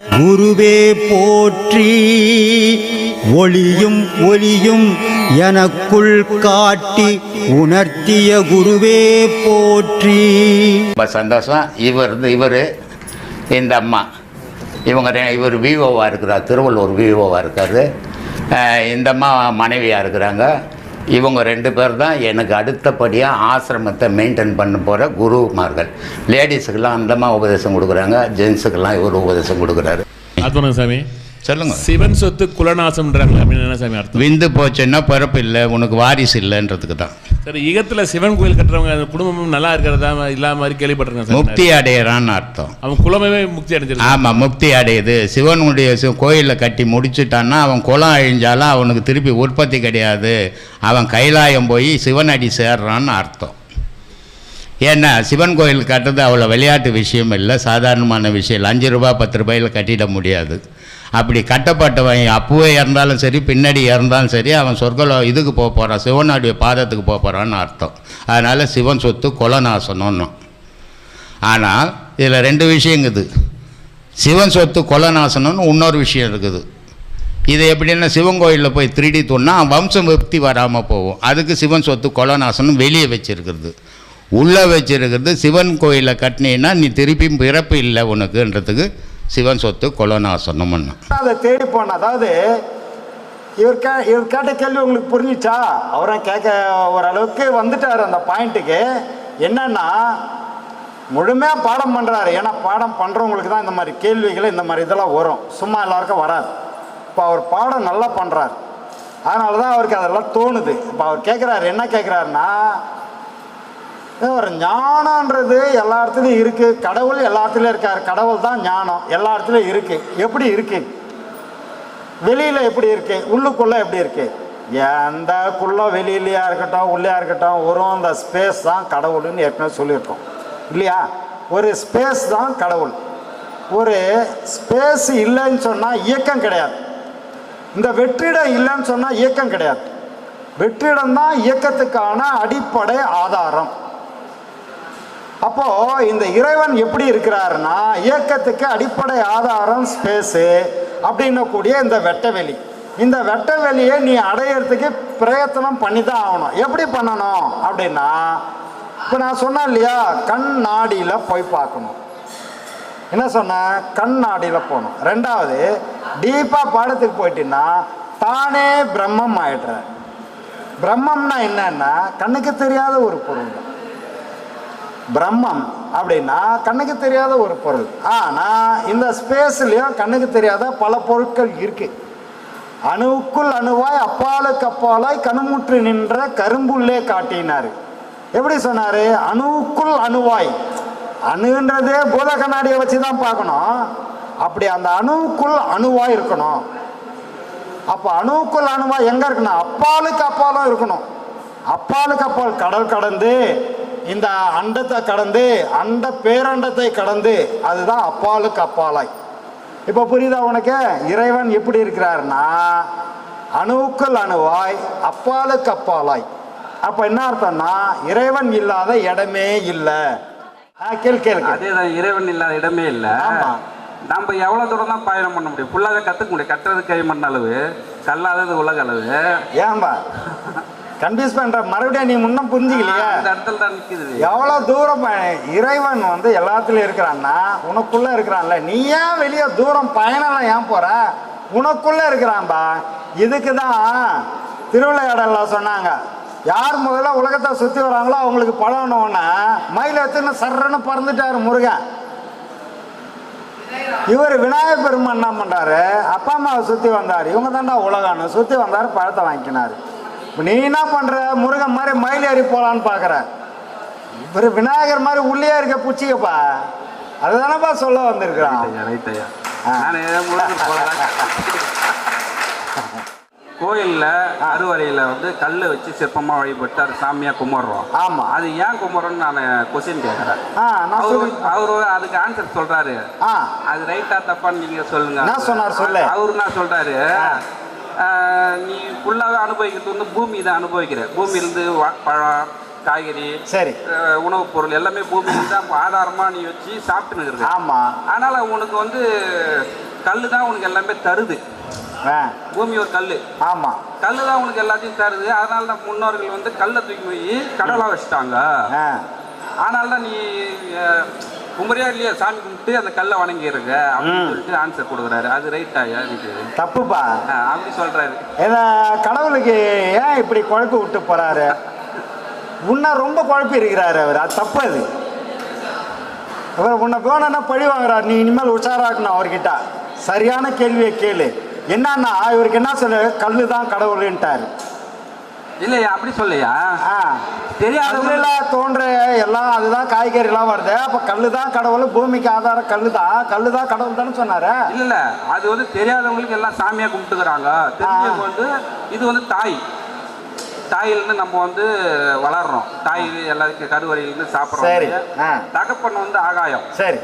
குருவே போற்றி ஒளியும் ஒலியும் எனக்குள் காட்டி உணர்த்திய குருவே போற்றி. ரொம்ப சந்தோஷம். இவர் இந்த அம்மா இவர் விஓவாக இருக்கிறார், திருவள்ளூர் விஓவாக இருக்கார். இந்த அம்மா மனைவியாக இருக்கிறாங்க. இவங்க 2 பேர் தான் எனக்கு அடுத்தபடியாக ஆசிரமத்தை மெயின்டைன் பண்ண போகிற குருமார்கள். லேடிஸுக்கெல்லாம் அந்தம்மா உபதேசம் கொடுக்குறாங்க, ஜென்ஸுக்கெல்லாம் இவர் உபதேசம் கொடுக்குறாரு. அற்புதம் சாமி. சொல்லுங்க. சிவன் சொத்து குலநாசம்ன்றாங்க அப்படின்னு என்ன சாமி அர்த்தம்? விந்து போச்சுன்னா பிறப்பு இல்லை, உனக்கு வாரிசு இல்லைன்றதுக்கு தான். சரி, யுகத்தில் சிவன் கோயில் கட்டுறவங்க அந்த குடும்பமும் நல்லா இருக்கிறதா இல்லாத மாதிரி கேள்விப்பட்டிருக்கேன். முக்தி அடையிறான்னு அர்த்தம். அவன் குலமே முக்தி அடைஞ்சிருக்கு. ஆமாம், முக்தி அடையுது. சிவனுடைய கோயிலில் கட்டி முடிச்சுட்டான்னா அவன் குலம் அழிஞ்சாலும் அவனுக்கு திருப்பி உற்பத்தி கிடையாது. அவன் கைலாயம் போய் சிவன் அடி சேர்றான்னு அர்த்தம். ஏன்னா சிவன் கோயில் கட்டுறது அவ்வளோ விளையாட்டு விஷயம் இல்லை, சாதாரணமான விஷயம் இல்லை. 5 ரூபா 10 ரூபாயில் கட்டிட முடியாது. அப்படி கட்டப்பட்டவன் அப்பவே இறந்தாலும் சரி, பின்னாடி இறந்தாலும் சரி, அவன் சொர்க்கலோ இதுக்கு போக போகிறான், சிவனுடைய பாதத்துக்கு போக போகிறான்னு அர்த்தம். அதனால் சிவன் சொத்து கொலநாசனம்னு. ஆனால் இதில் 2 விஷயங்குது. சிவன் சொத்து கொலநாசனம்னு இன்னொரு விஷயம் இருக்குது. இது எப்படின்னா சிவன் கோயிலில் போய் திருடி தோணுனா வம்சம் விருத்தி வராமல் போகும். அதுக்கு சிவன் சொத்து கொலநாசனம் வெளியே வச்சுருக்கிறது. உள்ளே வச்சுருக்கிறது சிவன் கோயிலில் கட்டினீன்னா நீ திருப்பி பிறப்பு இல்லை உனக்குன்றதுக்கு சிவன் சொத்து கொலநாசனம்னு. அதை தேடி போன, அதாவது இவர் கேட்ட கேள்வி உங்களுக்கு புரிஞ்சிச்சா? அவரை கேட்க ஓரளவுக்கு வந்துட்டார் அந்த பாயிண்ட்டுக்கு. என்னன்னா முழுமையாக பாடம் பண்ணுறாரு. ஏன்னா பாடம் பண்ணுறவங்களுக்கு தான் இந்த மாதிரி கேள்விகள் இந்த மாதிரி இதெல்லாம் வரும், சும்மா எல்லாருக்கும் வராது. இப்போ அவர் பாடம் நல்லா பண்ணுறாரு, அதனால தான் அவருக்கு அதெல்லாம் தோணுது. இப்போ அவர் கேட்குறாரு, என்ன கேட்குறாருன்னா, ஒரு ஞானன்றது எல்லா இடத்துலையும் இருக்குது, கடவுள் எல்லா இடத்துலையும் இருக்கார், கடவுள் தான் ஞானம் எல்லா இடத்துலையும் இருக்குது. எப்படி இருக்குது? வெளியில் எப்படி இருக்குது, உள்ளுக்குள்ளே எப்படி இருக்குது? எந்தக்குள்ளே வெளியிலையா இருக்கட்டும் உள்ளையா இருக்கட்டும், ஒரு அந்த ஸ்பேஸ் தான் கடவுள்னு ஏற்கனவே சொல்லியிருக்கோம் இல்லையா? ஒரு ஸ்பேஸ் தான் கடவுள். ஒரு ஸ்பேஸ் இல்லைன்னு சொன்னால் இயக்கம் கிடையாது. இந்த வெற்றிடம் இல்லைன்னு சொன்னால் இயக்கம் கிடையாது. வெற்றிடம் தான் இயக்கத்துக்கான அடிப்படை ஆதாரம். அப்போ இந்த இறைவன் எப்படி இருக்கிறாருன்னா, இயக்கத்துக்கு அடிப்படை ஆதாரம் ஸ்பேஸு அப்படின்னக்கூடிய இந்த வெட்டவெளி. இந்த வெட்டவெளியை நீ அடையிறதுக்கு பிரயத்தனம் பண்ணி தான் ஆகணும். எப்படி பண்ணணும் அப்படின்னா, இப்போ நான் சொன்னேன் இல்லையா, கண்ணாடியில் போய் பார்க்கணும். என்ன சொன்னேன்? கண்ணாடியில் போகணும். 2வது, டீப்பாக பாடத்துக்கு போயிட்டீங்கன்னா தானே பிரம்மம் ஆயிடுற. பிரம்மம்னா என்னன்னா கண்ணுக்கு தெரியாத ஒரு பொருள். பிரம்மம் அப்படின்னா கண்ணுக்கு தெரியாத ஒரு பொருள். ஆனால் இந்த ஸ்பேஸ்லேயும் கண்ணுக்கு தெரியாத பல பொருட்கள் இருக்கு. அணுவுக்குள் அணுவாய் அப்பாலுக்கு அப்பாலாய் கணுமுற்று நின்ற கரும்புள்ளே காட்டினார். எப்படி சொன்னார்? அணுவுக்குள் அணுவாய். அணுன்றதே பூத கண்ணாடியை வச்சு தான் பார்க்கணும். அப்படி அந்த அணுவுக்குள் அணுவாய் இருக்கணும். அப்போ அணுவுக்குள் அணுவாய் எங்கே இருக்கணும்? அப்பாலுக்கு அப்பாலும் இருக்கணும். அப்பாலுக்கு அப்பால் கடல் கடந்து, இந்த அண்டத்தை கடந்து, அண்ட பேரண்டத்தை கடந்து, அதுதான் அப்பாலுக்கு அப்பாலாய். இப்போ புரியுதா உனக்கு? இறைவன் எப்படி இருக்கிறாருன்னா அணுவுக்குள் அணுவாய் அப்பாலுக்கு அப்பாலாய். அப்போ என்ன அர்த்தம்னா இறைவன் இல்லாத இடமே இல்லை. கேள்வி அதேதான், இறைவன் இல்லாத இடமே இல்லை. ஆமாம். நம்ம எவ்வளோ தூரம் தான் பயணம் பண்ண முடியும்? ஃபுல்லாக கற்றுக்க முடியும். கட்டுறது கை மண் அளவு, கல்லாதது உலக அளவு. ஏன்பா கன்ஃபியூஸ் பண்ற? மறுபடியும் நீ முன்ன புரிஞ்சுக்கலையா? இந்த இடத்துல தான் நிற்குது. எவ்வளோ தூரம் இறைவன் எல்லாத்துலேயும் இருக்கிறான்னா உனக்குள்ளே இருக்கிறான்ல. நீ ஏன் வெளியே தூரம் பயணம்லாம் ஏன் போகிற? உனக்குள்ளே இருக்கிறான்பா. இதுக்கு தான் திருவிளையாடலாம் சொன்னாங்க, யார் முதல்ல உலகத்தை சுற்றி வராங்களோ அவங்களுக்கு பழகணும்னா மயில் எடுத்துன்னு சர்றன்னு பறந்துட்டார் முருகன். இவர் விநாயகர் பெருமான் என்ன பண்ணுறாரு? அப்பா அம்மாவை சுற்றி வந்தார். இவங்க தாண்டா உலகான்னு சுற்றி வந்தார், பழத்தை வாங்கிக்கினார். நீ என்ன பண்ணுற? முருகன் மாதிரி மயில் ஏறி போகலான்னு பார்க்குற. இவர் விநாயகர் மாதிரி உள்ளே இருக்க பூச்சிக்கப்பா. அதுதானப்பா சொல்ல வந்திருக்கிறான். கோயிலில் அறுவரையில் கல் வச்சு சிற்பமாக வழிபட்டு அது சாமியாக கும்பிட்றோம். ஆமாம். அது ஏன் கும்பிட்றோன்னு நான் கொஸ்டின் கேட்குறேன். அவரு அதுக்கு ஆன்சர் சொல்கிறாரு. அது ரைட்டா தப்பான்னு நீங்கள் சொல்லுங்க. என்ன சொன்னார் சொல்லு. அவரு என்ன சொல்கிறாரு, நீ ஃபுல்லாகவே அனுபவிக்கிறது பூமி தான் அனுபவிக்கிற. பூமியிலேருந்து பழம், காய்கறி, சரி, உணவுப் பொருள் எல்லாமே பூமியிலேருந்து தான் ஆதாரமாக நீ வச்சு சாப்பிட்டுன்னு இருக்கு. ஆமாம். அதனால் உனக்கு கல் தான் உனக்கு எல்லாமே தருது. பூமி ஒரு கல். ஆமா, கல் தான் உனக்கு எல்லாத்தையும் தருது. அதனால தான் முன்னோர்கள் வந்து கல்லை தூக்கி போய் கடவுளா வச்சுட்டாங்க. அதனால தான் நீ கும்பரியா இல்லையா சாமி கும்பிட்டு அந்த கல்லை வணங்கிடுங்க அப்படின்னு சொல்லிட்டு ஆன்சர் கொடுக்குறாரு. அது ரைட்டா? எனக்கு தப்புப்பா அப்படி சொல்றாரு. ஏன்னா கடவுளுக்கு ஏன் இப்படி குழப்பி விட்டு போறாரு? உன்னை ரொம்ப குழப்பி இருக்கிறாரு அவர். அது தப்பு. அது அவர் உன்னை வேணும்னா பழி வாங்குறாரு. நீ இனிமேல் உஷாராக்கணும் அவர்கிட்ட. சரியான கேள்வியை கேளு. என்னன்னா இவருக்கு என்ன சொல்லு, கல்லு தான் கடவுளுன்ட்டாரு. இல்லையா? அப்படி சொல்லையா? தெரியாத தோன்ற எல்லாம் அதுதான் காய்கறிலாம் வருது. அப்ப கல்லு தான் கடவுள், பூமிக்கு ஆதாரம் கல்லு தான் கடவுள் தானே சொன்னாரு. இல்ல, அது வந்து தெரியாதவங்களுக்கு எல்லாம் சாமியா கும்பிட்டுக்கிறாங்க. தெரிஞ்சவங்க வந்து இது வந்து தாயிலிருந்து நம்ம வந்து வளர்றோம். தாய் எல்லாருக்கும் கருவறையிலிருந்து சாப்பிட்றோம். சரி. தகப்பன் வந்து ஆகாயம். சரி.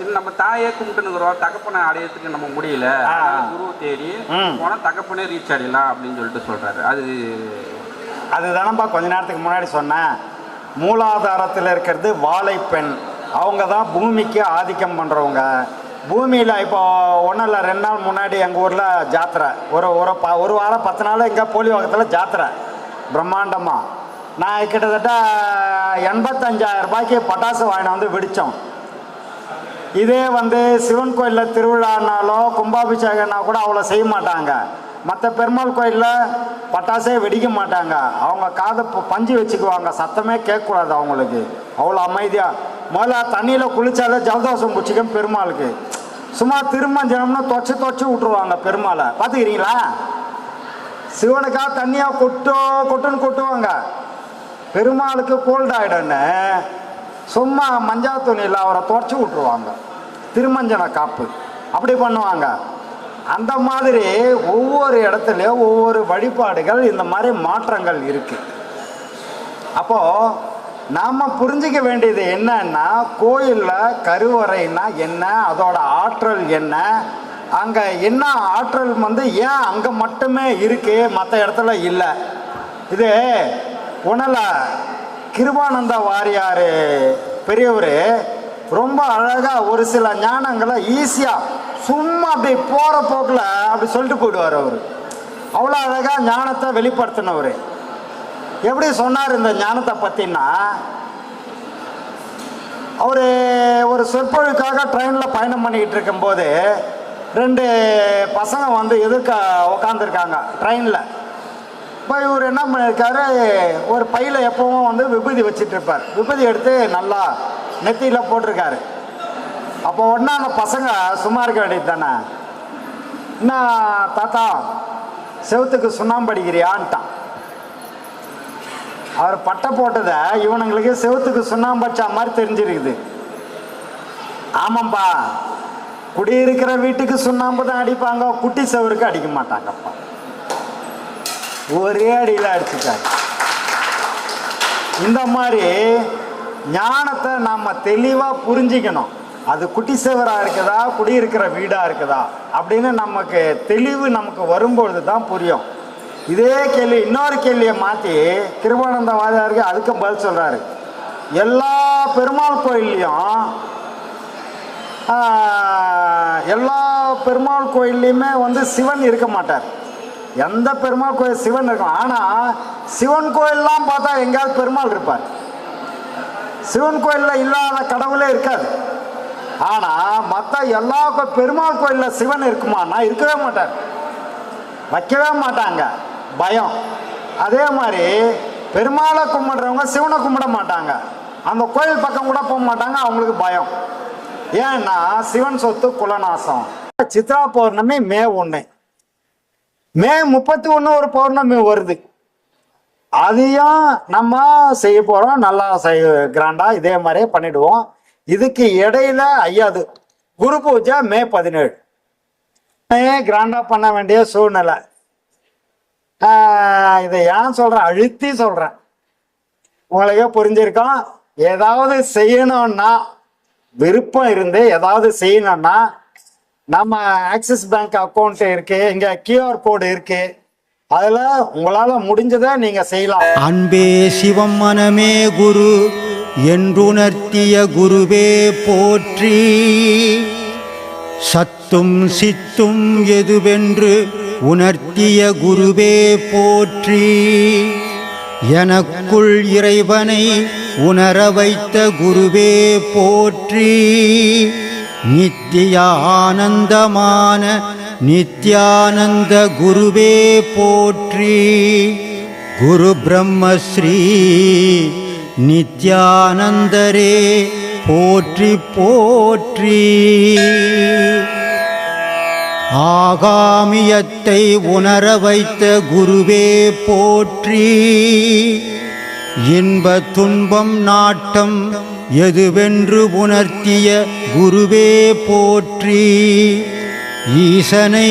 இது நம்ம தாயே கும்பிட்டுனுக்குறோம். தகப்பனை அடையறதுக்கு நம்ம முடியல. குருவை தேடி போனா தகப்பனே ரீச் அடையலாம் அப்படின்னு சொல்லிட்டு சொல்றாரு. அதுதானப்பா கொஞ்ச நேரத்துக்கு முன்னாடி சொன்னேன். மூலாதாரத்தில் இருக்கிறது வாழைப்பெண். அவங்க தான் பூமிக்கு ஆதிக்கம் பண்ணுறவங்க. பூமியில் இப்போ ஒன்றும் இல்லை, 2 நாள் முன்னாடி எங்கள் ஊரில் ஜாத்திரை. ஒரு வாரம் 10 நாள் எங்கள் போலிவாக்கத்தில் ஜாத்திரை பிரம்மாண்டமாக. நான் கிட்டத்தட்ட 85,000 ரூபாய்க்கு பட்டாசு வாங்கின வந்து வெடித்தோம். இதே வந்து சிவன் கோயிலில் திருவிழானாலோ கும்பாபிஷேகம்னா கூட அவ்வளோ செய்ய மாட்டாங்க. மற்ற பெருமாள் கோயிலில் பட்டாசே வெடிக்க மாட்டாங்க. அவங்க காதை பஞ்சு வச்சுக்குவாங்க, சத்தமே கேட்கக்கூடாது அவங்களுக்கு. அவ்வளோ அமைதியாக. முதல்ல தண்ணியில் குளித்தாலே ஜலதோஷம் பிடிச்சிக்கும் பெருமாளுக்கு. சும்மா திருமஞ்சனம்னு தொச்சு விட்டுருவாங்க பெருமாளை. பார்த்துக்கிறீங்களா? சிவனுக்காக தண்ணியாக கொட்டுன்னு கொட்டுவாங்க. பெருமாளுக்கு கோல்ட் ஆகிடுன்னு சும்மா மஞ்சா துணியில் அவரை துடைச்சி விட்டுருவாங்க. திருமஞ்சன காப்பு அப்படி பண்ணுவாங்க. அந்த மாதிரி ஒவ்வொரு இடத்துலையும் ஒவ்வொரு வழிபாடுகள், இந்த மாதிரி மாற்றங்கள் இருக்கு. அப்போ நாம புரிஞ்சிக்க வேண்டியது என்னன்னா, கோயிலில் கருவறைன்னா என்ன, அதோட ஆற்றல் என்ன, அங்க என்ன ஆற்றல் வந்து ஏன் அங்க மட்டுமே இருக்கு, மற்ற இடத்துல இல்லை. இது உணல கிருபானந்த வாரியார் பெரியவர் ரொம்ப அழகா ஒரு சில ஞானங்களை ஈஸியா சும்மா அப்படி போற போக்குல அப்படி சொல்லிட்டு போயிடுவார். அவர் அவ்வளோ அழகா ஞானத்தை வெளிப்படுத்தினவர். எப்படி சொன்னார் இந்த ஞானத்தை பத்தினா, அவரு ஒரு சொற்பொழிவுக்காக ட்ரெயினில் பயணம் பண்ணிக்கிட்டு இருக்கும்போது 2 பசங்க வந்து எதிர்க்க உக்காந்துருக்காங்க ட்ரெயினில். இப்போ இவர் என்ன பண்ணியிருக்காரு, ஒரு பையில் எப்பவும் வந்து விபூதி வச்சுட்டு இருப்பார். விபூதி எடுத்து நல்லா நெத்தியில் போட்டிருக்காரு. அப்போ உடனே அந்த பசங்க சும்மா இருக்க வேண்டியது தானே, என்ன தாத்தா செவத்துக்கு சுண்ணாம்பு அடிக்கிறியான்ட்டான். அவர் பட்டை போட்டதை இவனுங்களுக்கு செவத்துக்கு சுண்ணாம்பு அடிச்சா மாதிரி தெரிஞ்சிருக்குது. ஆமாம்பா, குடியிருக்கிற வீட்டுக்கு சுண்ணாம்பு தான் அடிப்பாங்க, குட்டி செவருக்கு அடிக்க மாட்டாங்கப்பா. ஒரே அடியில் அடிச்சுட்டாரு. இந்த மாதிரி ஞானத்தை நாம் தெளிவாக புரிஞ்சிக்கணும். அது குட்டி செவராக இருக்குதா, குடியிருக்கிற வீடாக இருக்குதா அப்படின்னு நமக்கு தெளிவு நமக்கு வரும்பொழுது தான் புரியும். இதே கேள்வி இன்னொரு கேள்வியை மாற்றி கிருபானந்த வாரியாருக்கு அதுக்கும் பதில் சொல்கிறாரு. எல்லா பெருமாள் கோயில்லையுமே வந்து சிவன் இருக்க மாட்டார். எந்த பெருமாள் கோயில் சிவன் இருக்கும். ஆனால் சிவன் கோயிலெலாம் பார்த்தா எங்கேயாவது பெருமாள் இருப்பார். சிவன் கோயிலில் இல்லாத கடவுளே இருக்காது. ஆனால் மற்ற எல்லா பெருமாள் கோயிலில் சிவன் இருக்குமானா இருக்கவே மாட்டார், வைக்கவே மாட்டாங்க, பயம். அதே மாதிரி பெருமாளை கும்பிடுறவங்க சிவனை கும்பிட மாட்டாங்க, அந்த கோயில் பக்கம் கூட போக மாட்டாங்க, அவங்களுக்கு பயம். ஏன்னா சிவன் சொத்து குலநாசம். சித்ரா பௌர்ணமி மே 1, மே 31 ஒரு பௌர்ணமி வருது. அதையும் நம்ம செய்ய போறோம். நல்லா கிராண்டா இதே மாதிரியே பண்ணிடுவோம். இதுக்கு இடையில ஐயாது குரு பூஜை மே 17 கிராண்டா பண்ண வேண்டிய சூழ்நிலை. இதை ஏன் சொல்றேன், அழுத்தி சொல்றேன், உங்களுக்கே புரிஞ்சிருக்கோம். ஏதாவது செய்யணும்னா, விருப்பம் இருந்து ஏதாவது செய்யணும்னா, நம்ம ஆக்சிஸ் பேங்க் அக்கௌண்ட் இருக்கு, இங்க QR கோடு இருக்கு, அதுல உங்களால முடிஞ்சதை நீங்க செய்யலாம். அன்பே சிவம் மனமே குரு என்றுணர்த்திய குருவே போற்றி. சத்தும் சித்தும் எதுவென்று உணர்த்திய குருவே போற்றி. எனக்குள் இறைவனை உணர வைத்த குருவே போற்றி. நித்திய ஆனந்தமான நித்யானந்த குருவே போற்றி. குரு பிரம்மஸ்ரீ நித்யானந்தரே போற்றி போற்றி. ஆகாமியத்தை உணர வைத்த குருவே போற்றி. இன்ப துன்பம் நாட்டம் எதுவென்று உணர்த்திய குருவே போற்றி. ஈசனை